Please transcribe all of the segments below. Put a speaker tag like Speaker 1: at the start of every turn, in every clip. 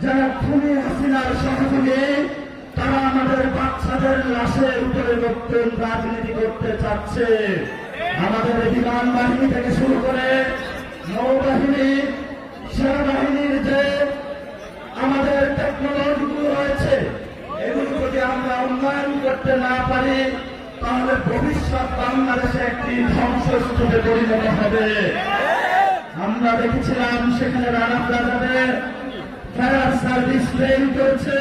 Speaker 1: যারা খুনি হাসিনার সহযোগী, তারা আমাদের বাচ্চাদের লাশের উপরে নতুন রাজনীতি করতে চাচ্ছে। আমাদের বিমান বাহিনী থেকে শুরু করে নৌবাহিনী, সেনাবাহিনীর যে আমাদের টেকনোলজিগুলো রয়েছে, এগুলো যদি আমরা উন্নয়ন করতে না পারি, তাহলে ভবিষ্যৎ বাংলাদেশে একটি ধ্বংসস্তূপে পরিণত হবে। আমরা দেখেছিলাম সেখানে রানা প্লাজাতে ফায়ার সার্ভিস ট্রেন করছে,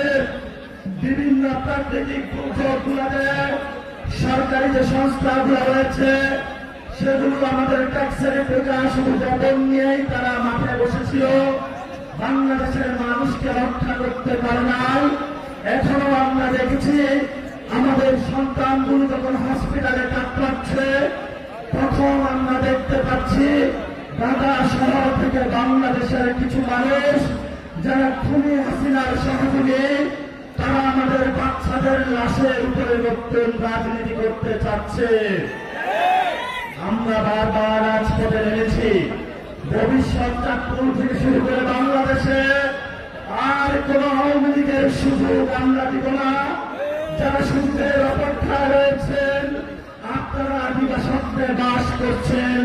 Speaker 1: বিভিন্ন প্রাকৃতিক দুর্যোগগুলোতে সরকারি যে সংস্থাগুলো রয়েছে সেগুলো আমাদের ট্যাক্সের টাকা শুধু বেতন নিয়েই তারা মাঠে বসেছিল, বাংলাদেশের মানুষকে রক্ষা করতে পারে নাই। এখনো আমরা দেখেছি আমাদের সন্তানগুলো যখন হসপিটালে কাতরাচ্ছে, তখন আমরা দেখতে পাচ্ছি ঢাকা শহর থেকে বাংলাদেশের কিছু মানুষ যারা খুনি হাসিনার সহযোগী, তারা আমাদের বাচ্চাদের লাশের উপরে নতুন রাজনীতি করতে চাচ্ছে। আমরা বারবার রাজপথে নেমেছি, ভবিষ্যৎ চাঁদপুর থেকে শুরু করে বাংলাদেশে আর কোন আওয়ামী লীগের সুযোগ আমরা দিব না। যারা সুযোগের অপেক্ষায় রয়েছেন, আপনারা আদিবাসীতে বাস করছেন,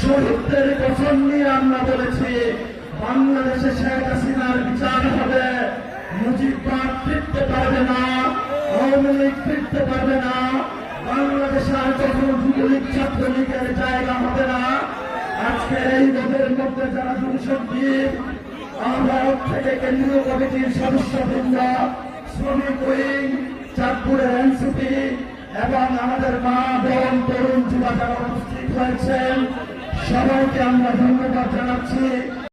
Speaker 1: শহীদদের কসম নিয়ে আমরা বলেছি বাংলাদেশে শেখ হাসিনার বিচার হবে, মুজিববাদ ফিরতে পারবে না, আওয়ামী লীগ ফিরতে পারবে না, বাংলাদেশে আর কখনো যুবলীগ ছাত্রলীগের জায়গা হবে না। আজকে এই রোদের মধ্যে যারা জনশক্তি আহ্বায়ক থেকে কেন্দ্রীয় কমিটির সদস্যবৃন্দ, শ্রমিক উইং, চাঁদপুরের এনসিপি এবং আমাদের মা বোন তরুণ যুবা যারা উপস্থিত হয়েছেন, সবাইকে আমরা ধন্যবাদ জানাচ্ছি।